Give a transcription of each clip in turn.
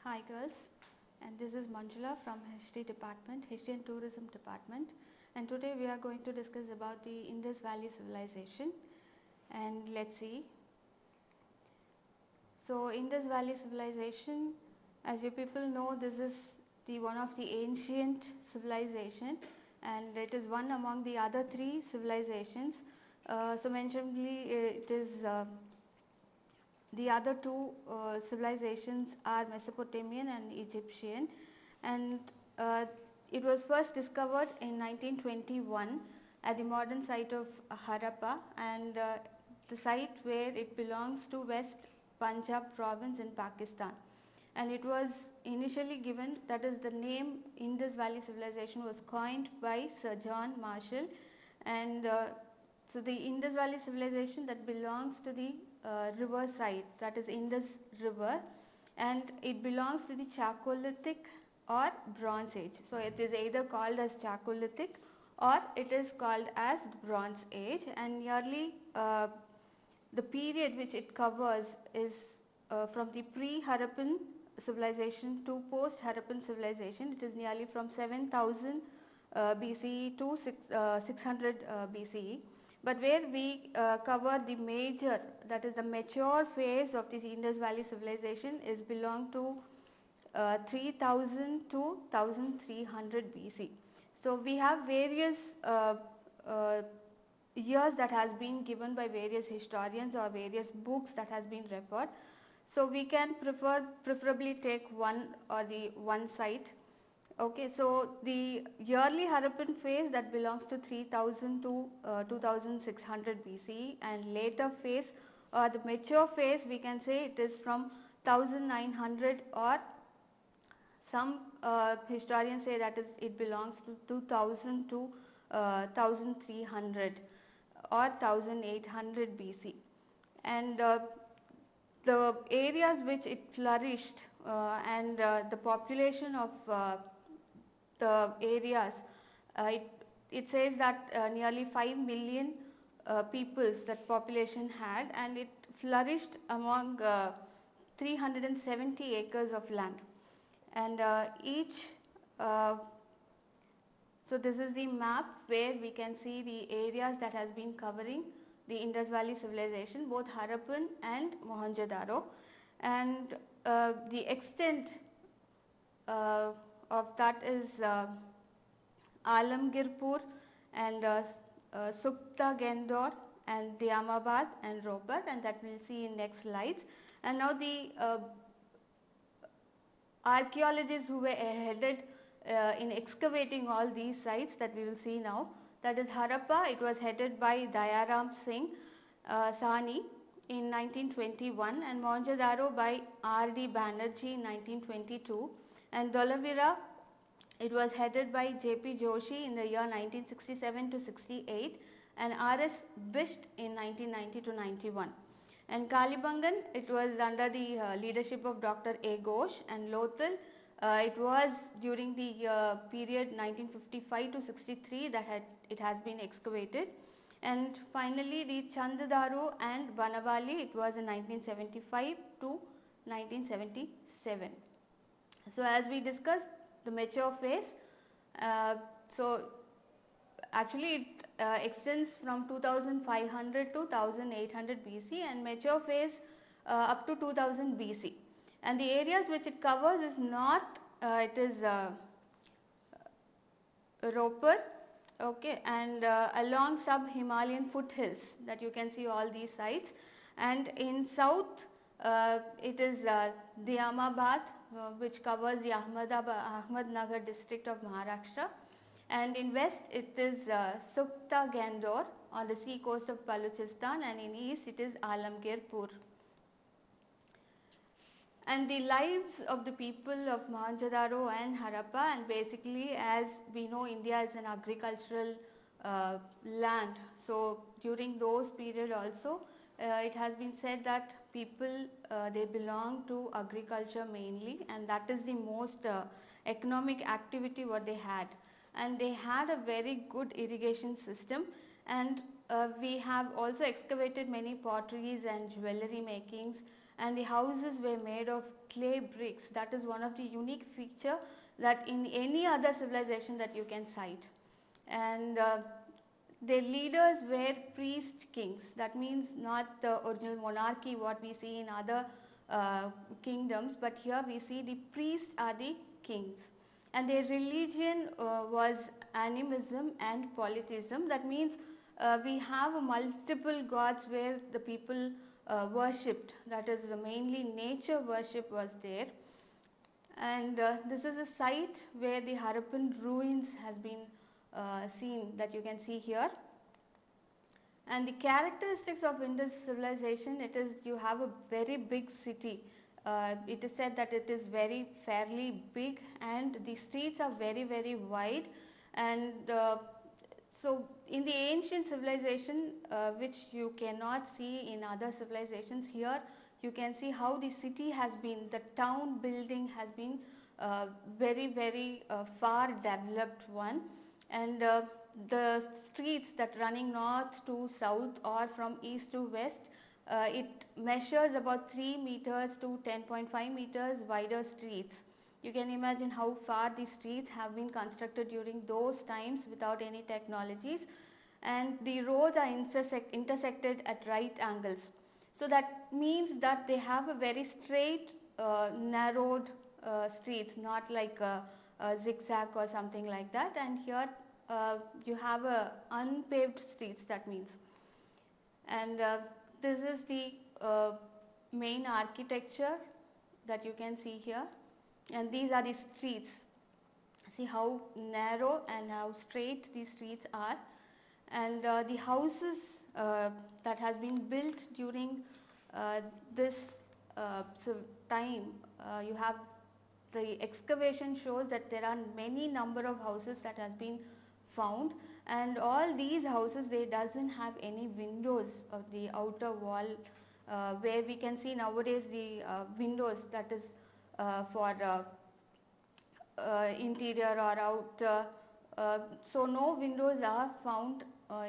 Hi girls, and this is Manjula from History Department, History and Tourism Department, and today we are going to discuss about the Indus Valley Civilization. And let's see. So Indus Valley Civilization, as you people know, this is the one of the ancient civilization, and it is one among the other three civilizations. So mentionably, it is the other two civilizations are Mesopotamian and Egyptian, and it was first discovered in 1921 at the modern site of Harappa, and the site where it belongs to West Punjab province in Pakistan. And it was initially given, that is the name Indus Valley Civilization was coined by Sir John Marshall, and so the Indus Valley Civilization that belongs to the river side, that is Indus River, and it belongs to the Chalcolithic or Bronze Age. So it is either called as Chalcolithic or it is called as Bronze Age, and nearly the period which it covers is from the pre-Harappan civilization to post-Harappan civilization. It is nearly from 7000 BCE to 600 BCE. But where we cover the major, that is the mature phase of this Indus Valley civilization, is belong to 3000 to 1300 BC. So we have various years that has been given by various historians or various books that has been referred. So we can preferably take one or the one site. Okay, so the early Harappan phase that belongs to 3000 to 2600 BC, and later phase or the mature phase, we can say it is from 1900, or some historians say that it belongs to 2000 to 1300 or 1800 BC. And the areas which it flourished and the population of the areas, it says that nearly 5 million peoples that population had, and it flourished among 370 acres of land. And so this is the map where we can see the areas that has been covering the Indus Valley civilization, both Harappan and Mohenjo-daro, and the extent of that is Alamgirpur and Sukta Gendor and Diamabad and Ropar, and that we will see in next slides. And now the archaeologists who were headed in excavating all these sites that we will see now, that is Harappa, it was headed by Dayaram Singh Sahni in 1921, and Mohenjo-daro by R.D. Banerjee in 1922, and Dholavira, it was headed by J.P. Joshi in the year 1967 to 68, and R.S. Bisht in 1990 to 91. And Kalibangan, it was under the leadership of Dr. A. Ghosh, and Lothal, it was during the period 1955 to 63 that it has been excavated. And finally the Chandadaru and Banavali, it was in 1975 to 1977. So as we discussed the mature phase, so actually it extends from 2500 to 1800 BC, and mature phase up to 2000 BC. And the areas which it covers is north, it is Ropar, okay, and along sub-Himalayan foothills that you can see all these sites, and in south it is Diamabad, which covers the Ahmednagar district of Maharashtra, and in west it is Sukta Gendor on the sea coast of Balochistan, and in east it is Alamgirpur. And the lives of the people of Mohenjo-daro and Harappa, and basically as we know India is an agricultural land, so during those period also it has been said that people they belong to agriculture mainly, and that is the most economic activity what they had, and they had a very good irrigation system, and we have also excavated many potteries and jewelry makings, and the houses were made of clay bricks. That is one of the unique feature that in any other civilization that you can cite. And their leaders were priest kings. That means not the original monarchy what we see in other kingdoms, but here we see the priests are the kings. And their religion was animism and polytheism. That means we have multiple gods where the people worshipped. That is, mainly nature worship was there. And this is a site where the Harappan ruins has been seen, that you can see here. And the characteristics of Indus civilization, it is you have a very big city. It is said that it is very fairly big, and the streets are very wide. And so in the ancient civilization, which you cannot see in other civilizations, here you can see how the city has been, the town building has been very far developed one. And the streets that running north to south or from east to west, it measures about 3 meters to 10.5 meters wider streets. You can imagine how far the streets have been constructed during those times without any technologies, and the roads are intersected at right angles. So that means that they have a very straight, narrowed streets, not like a zigzag or something like that. And here you have a unpaved streets, that means. And this is the main architecture that you can see here, and these are the streets. See how narrow and how straight these streets are. And the houses that has been built during this time, you have the excavation shows that there are many number of houses that has been found, and all these houses, they doesn't have any windows of the outer wall, where we can see nowadays the windows that is for interior or out. So no windows are found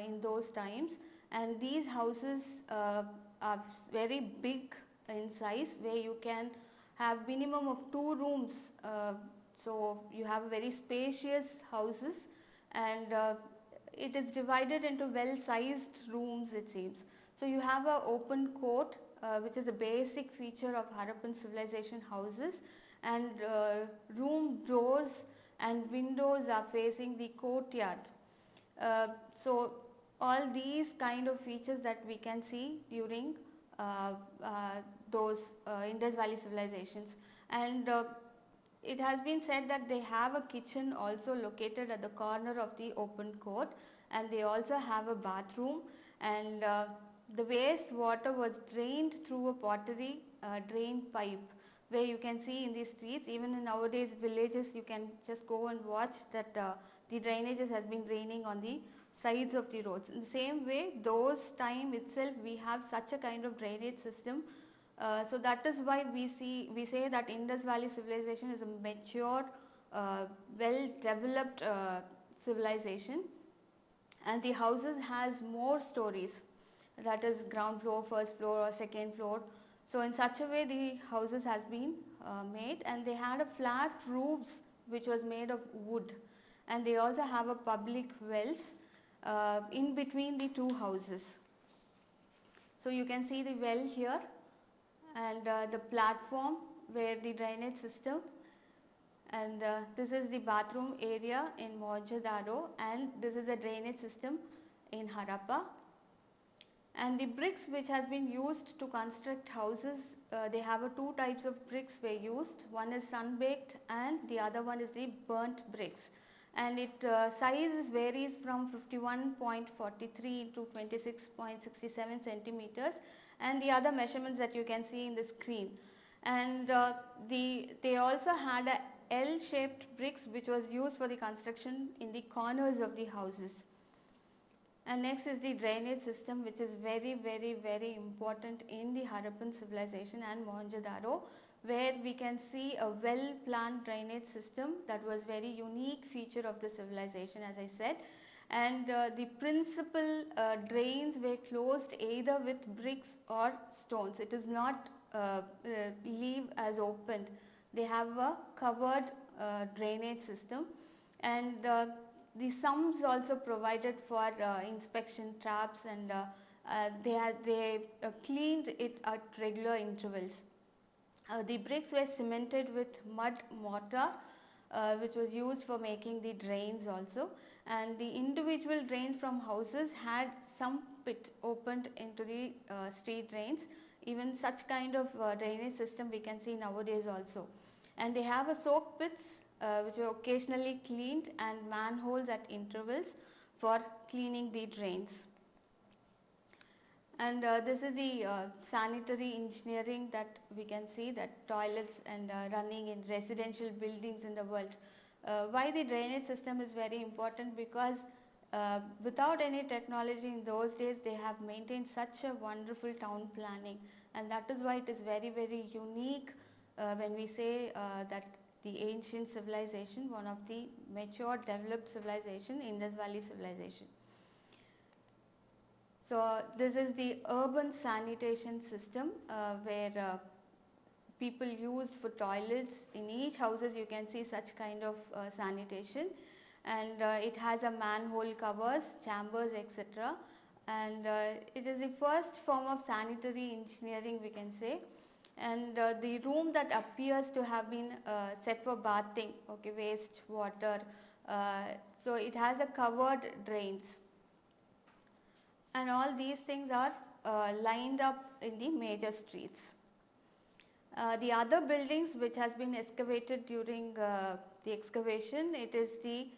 in those times, and these houses are very big in size, where you can have minimum of 2 rooms. So you have very spacious houses, and it is divided into well sized rooms, it seems. So you have a open court, which is a basic feature of Harappan civilization houses, and room doors and windows are facing the courtyard. So all these kind of features that we can see during those Indus Valley civilizations. And it has been said that they have a kitchen also located at the corner of the open court, and they also have a bathroom, and the waste water was drained through a pottery drain pipe, where you can see in the streets. Even in nowadays villages, you can just go and watch that the drainages has been draining on the sides of the roads. In the same way, those time itself we have such a kind of drainage system. So that is why we say that Indus Valley civilization is a mature, well developed civilization, and the houses has more stories, that is ground floor, first floor or second floor. So in such a way the houses has been made, and they had a flat roofs which was made of wood, and they also have a public wells in between the 2 houses. So you can see the well here, and the platform where the drainage system, and this is the bathroom area in Mohenjo-daro, and this is the drainage system in Harappa. And the bricks which has been used to construct houses, they have 2 types of bricks were used. One is sun baked and the other one is the burnt bricks, and it size varies from 51.43 to 26.67 centimeters, and the other measurements that you can see in the screen. And they also had a L-shaped bricks which was used for the construction in the corners of the houses. And next is the drainage system, which is very important in the Harappan civilization and Mohenjo-daro, where we can see a well planned drainage system that was very unique feature of the civilization, as I said. and the principal drains were closed either with bricks or stones. It is not leave as opened. They have a covered drainage system, and the sumps also provided for inspection traps, and they cleaned it at regular intervals. The bricks were cemented with mud mortar, which was used for making the drains also, and the individual drains from houses had some pit opened into the street drains. Even such kind of drainage system we can see nowadays also. And they have a soak pits which were occasionally cleaned, and manholes at intervals for cleaning the drains. And this is the sanitary engineering that we can see, that toilets and running in residential buildings in the world. Why the drainage system is very important? Because without any technology in those days, they have maintained such a wonderful town planning, and that is why it is very, very unique when we say that the ancient civilization, one of the mature developed civilization, Indus Valley civilization. So this is the urban sanitation system where people used for toilets. In each houses you can see such kind of sanitation, and it has a manhole covers, chambers, etc. And it is the first form of sanitary engineering, we can say. And the room that appears to have been set for bathing, okay, waste water, so it has a covered drains, and all these things are lined up in the major streets. The other buildings which has been excavated during the excavation, it is the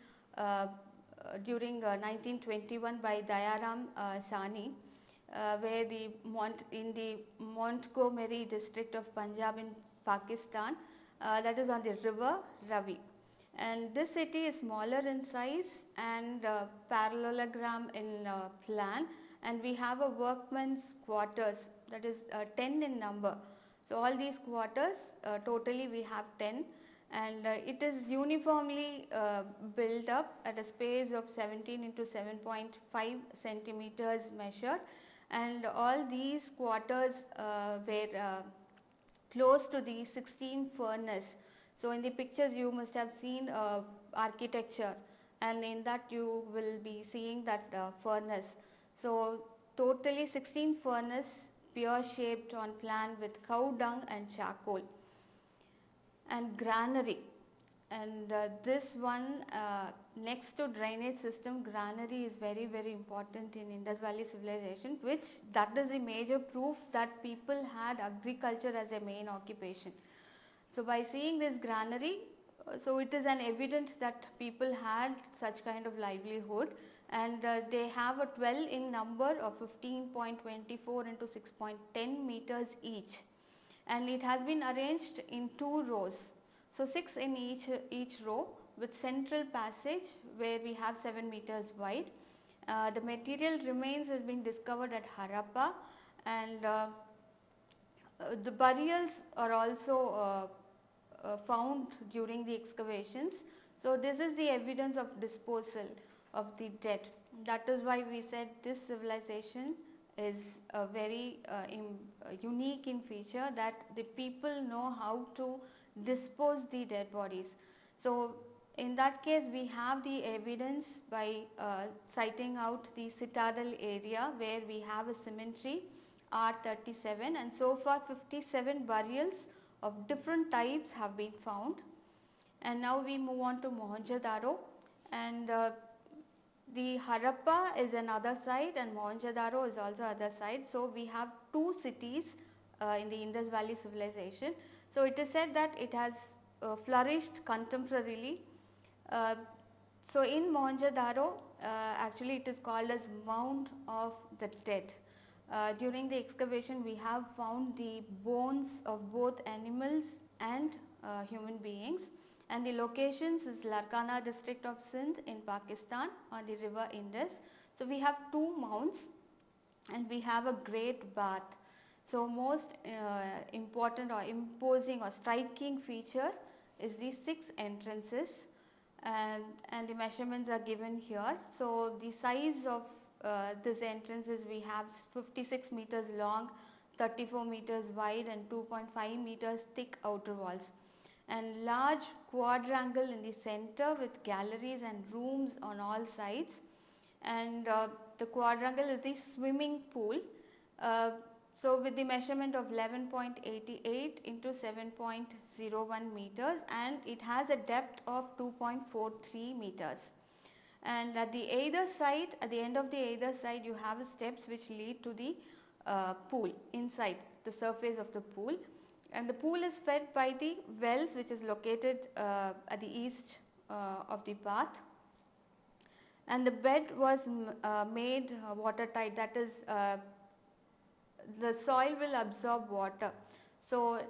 during 1921 by Dayaram Sani, where in the Montgomery district of Punjab in Pakistan, that is on the river Ravi. And this city is smaller in size and parallelogram in plan, and we have a workman's quarters, that is 10 in number. So all these quarters, totally we have 10, and it is uniformly built up at a space of 17 into 7.5 centimeters measured, and all these quarters were close to the 16 furnace. So in the pictures you must have seen architecture, and in that you will be seeing that furnace. So totally 16 furnace, pear shaped on plan with cow dung and charcoal. And granary, and this one next to drainage system, granary is very, very important in Indus Valley civilization, which that is the major proof that people had agriculture as a main occupation. So by seeing this granary, so it is an evident that people had such kind of livelihood, and they have a 12 in number of 15.24 into 6.10 meters each, and it has been arranged in 2 rows. So 6 in each row with central passage where we have 7 meters wide. The material remains has been discovered at Harappa, and the burials are also found during the excavations. So this is the evidence of disposal of the dead. That is why we said this civilization is very unique in feature, that the people know how to dispose the dead bodies. So in that case we have the evidence by citing out the citadel area where we have a cemetery R37, and so far 57 burials of different types have been found. And now we move on to Mohenjo-daro, and the Harappa is another side and Mohenjo-daro is also other side. So we have 2 cities in the Indus Valley civilization. So it is said that it has flourished contemporarily. So in Mohenjo-daro, actually it is called as Mound of the Dead. During the excavation we have found the bones of both animals and human beings, and the locations is Larkana district of Sindh in Pakistan on the river Indus. So we have 2 mounds and we have a great bath. So most important or imposing or striking feature is the 6 entrances and the measurements are given here. So the size of this entrance is, we have 56 meters long, 34 meters wide and 2.5 meters thick outer walls, and large quadrangle in the center with galleries and rooms on all sides. And the quadrangle is the swimming pool. So with the measurement of 11.88 into 7.01 meters, and it has a depth of 2.43 meters. And at the either side, at the end of the either side, you have steps which lead to the pool inside the surface of the pool. And the pool is fed by the wells which is located at the east of the bath. And the bed was made watertight, that is the soil will absorb water. So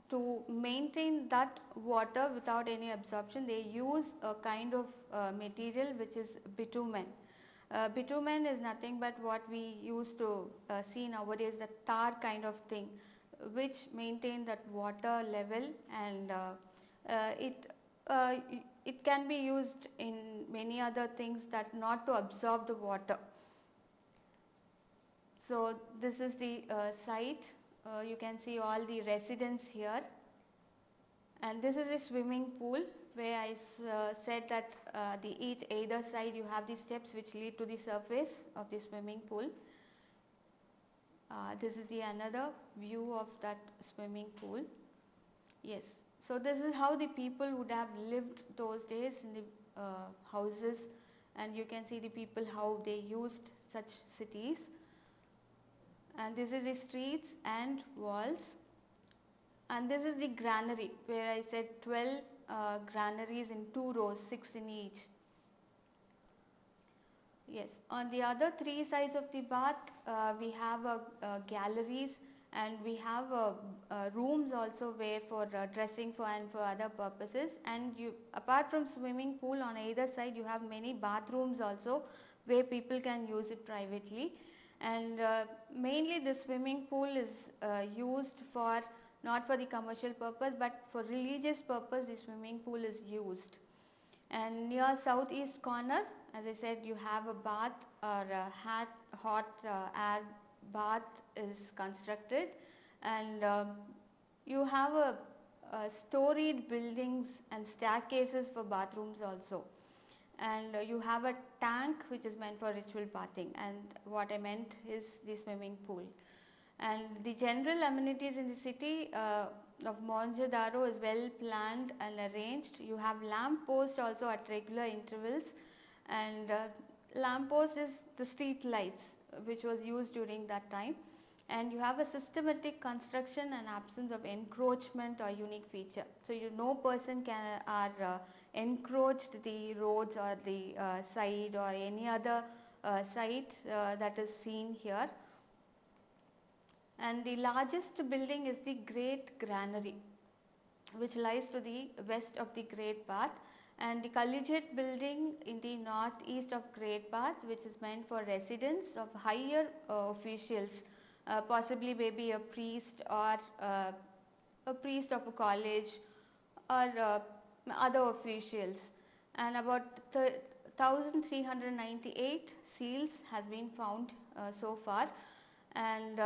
to maintain that water without any absorption, they use a kind of material which is bitumen. Bitumen is nothing but what we used to see nowadays, the tar kind of thing, which maintain that water level, and it can be used in many other things, that not to absorb the water. So this is the site. You can see all the residents here, and this is a swimming pool where I said that the each either side you have the steps which lead to the surface of the swimming pool. This is the another view of that swimming pool. Yes, so this is how the people would have lived those days in the houses, and you can see the people how they used such cities. And this is the streets and walls, and this is the granary where I said 12 granaries in 2 rows, 6 in each. Yes, on the other 3 sides of the bath we have galleries, and we have rooms also where for dressing for and for other purposes. And you, apart from swimming pool, on either side you have many bathrooms also where people can use it privately. And mainly the swimming pool is used for, not for the commercial purpose, but for religious purpose the swimming pool is used. And near southeast corner, as I said, you have a bath or a hot air bath is constructed, and you have a storied buildings and staircases for bathrooms also. And you have a tank which is meant for ritual bathing, and what I meant is the swimming pool. And the general amenities in the city of Mohenjo-daro is well planned and arranged. You have lamp posts also at regular intervals, and lamp post is the street lights which was used during that time. And you have a systematic construction and absence of encroachment or unique feature. So no person can encroached the roads or the side or any other site that is seen here. And the largest building is the Great Granary, which lies to the west of the Great Bath, and the collegiate building in the northeast of Great Bath, which is meant for residence of higher officials, possibly maybe a priest or a priest of a college or other officials. And about 1398 seals has been found so far, and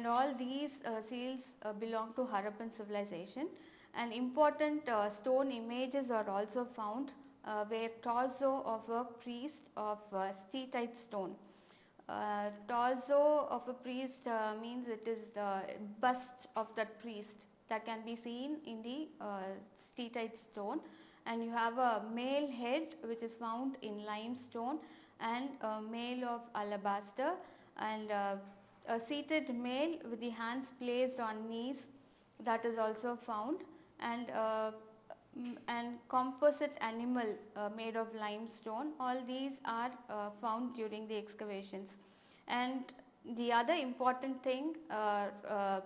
all these seals belong to Harappan civilization. And important stone images are also found where torso of a priest of steatite stone. Torso of a priest means it is the bust of that priest that can be seen in the steatite stone. And you have a male head which is found in limestone, and a male of alabaster, and a seated male with the hands placed on knees, that is also found. And composite animal made of limestone, all these are found during the excavations. And the other important thing,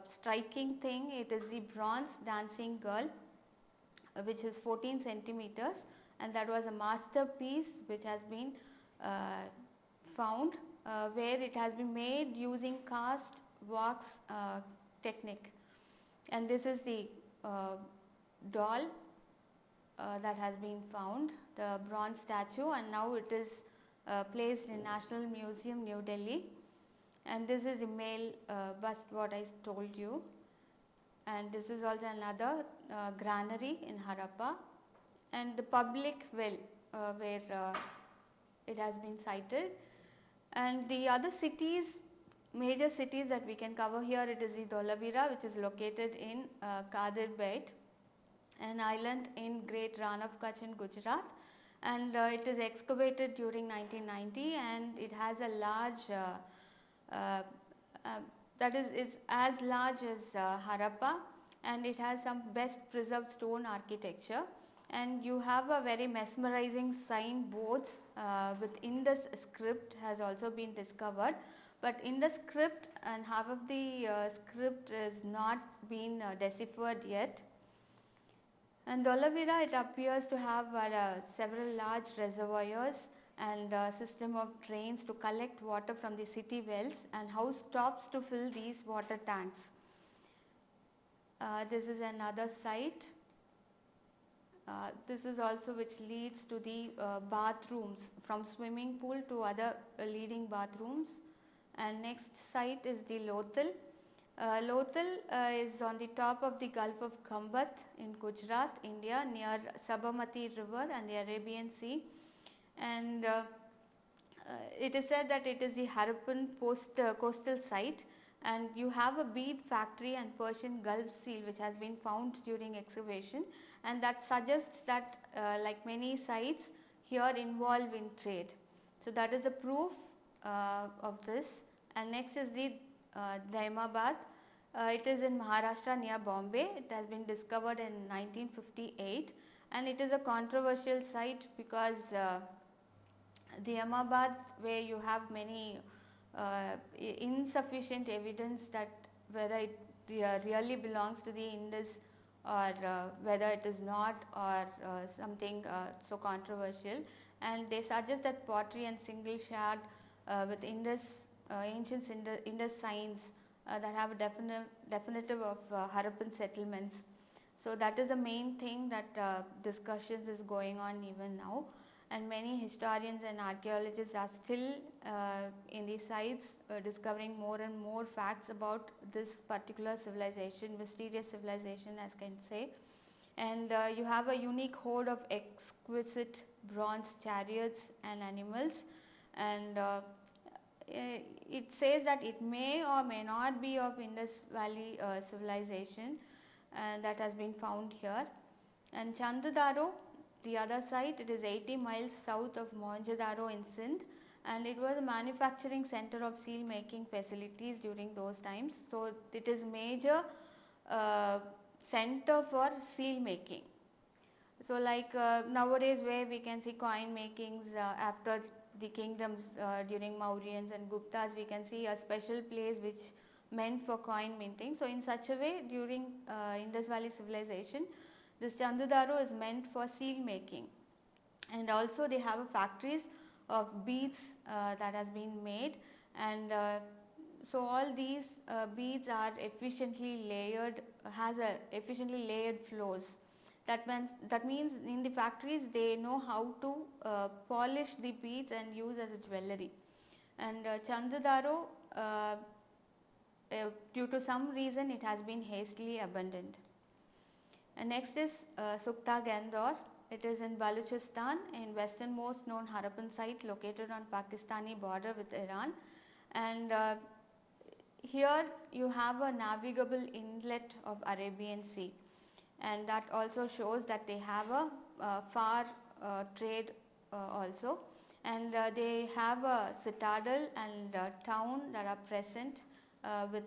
striking thing, it is the bronze dancing girl, which is 14 centimeters, and that was a masterpiece which has been found where it has been made using cast wax technique. And this is the doll, that has been found, the bronze statue, and now it is placed in National Museum, New Delhi. And this is the male bust, what I told you. And this is also another granary in Harappa, and the public well where it has been sited. And the other cities, major cities that we can cover here, it is the Dholavira, which is located in Kadir Bait, an island in Great Rann of Kutch in Gujarat, and it is excavated during 1990, and it has a large that is as large as Harappa, and it has some best preserved stone architecture. And you have a very mesmerizing sign boards with Indus script has also been discovered, but Indus script and half of the script is not been deciphered yet. And Dholavira, it appears to have several large reservoirs and system of drains to collect water from the city wells, and house tops to fill these water tanks. This is another site. This is also which leads to the bathrooms, from swimming pool to other leading bathrooms. And next site is the Lothal. Lothal is on the top of the Gulf of Khambat in Gujarat, India, near Sabarmati river and the Arabian Sea. And it is said that it is the Harappan coastal site, and you have a bead factory and Persian Gulf seal which has been found during excavation, and that suggests that like many sites here involve in trade. So that is the proof of this. And next is the Daimabad. It is in Maharashtra near Bombay. It has been discovered in 1958, and it is a controversial site because the Ahmedabad, where you have many insufficient evidence that whether it really belongs to the Indus or whether it is not, or something so controversial, and they suggest that pottery and single shard with Indus ancient Indus signs that have a definitive of Harappan settlements. So that is the main thing that discussions is going on even now, and many historians and archaeologists are still in these sites discovering more and more facts about this particular civilization, mysterious civilization as can say. And you have a unique hoard of exquisite bronze chariots and animals, and it says that it may or may not be of Indus Valley civilization that has been found here. And Chandudaro, the other site, it is 80 miles south of Mohenjo-daro in Sindh, and it was a manufacturing center of seal making facilities during those times. So it is major center for seal making. So like nowadays where we can see coin makings after the kingdoms during Mauryans and Guptas, we can see a special place which meant for coin minting. So in such a way during Indus Valley civilization, this Chandudaro is meant for seal making, and also they have factories of beads that has been made, and so all these beads are efficiently layered, has a efficiently layered floors. That means in the factories they know how to polish the beads and use as a jewellery. And Chandudaro, due to some reason, it has been hastily abandoned. And next is Sukta Gandor. It is in Balochistan, in westernmost known Harappan site located on Pakistani border with Iran. And here you have a navigable inlet of Arabian Sea, and that also shows that they have a far trade also, and they have a citadel and town that are present with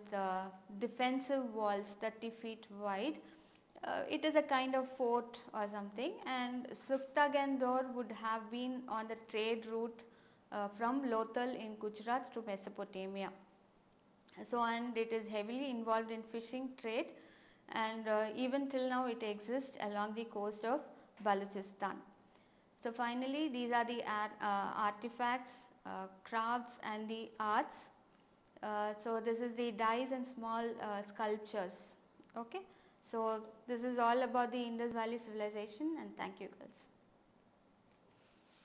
defensive walls 30 feet wide. It is a kind of fort or something, and Sukta Gandor would have been on the trade route from Lothal in Gujarat to Mesopotamia. So, and it is heavily involved in fishing trade, and even till now it exists along the coast of Balochistan. So finally, these are the artifacts, crafts and the arts. So this is the dies and small sculptures. Okay. So this is all about the Indus Valley civilization, and thank you girls.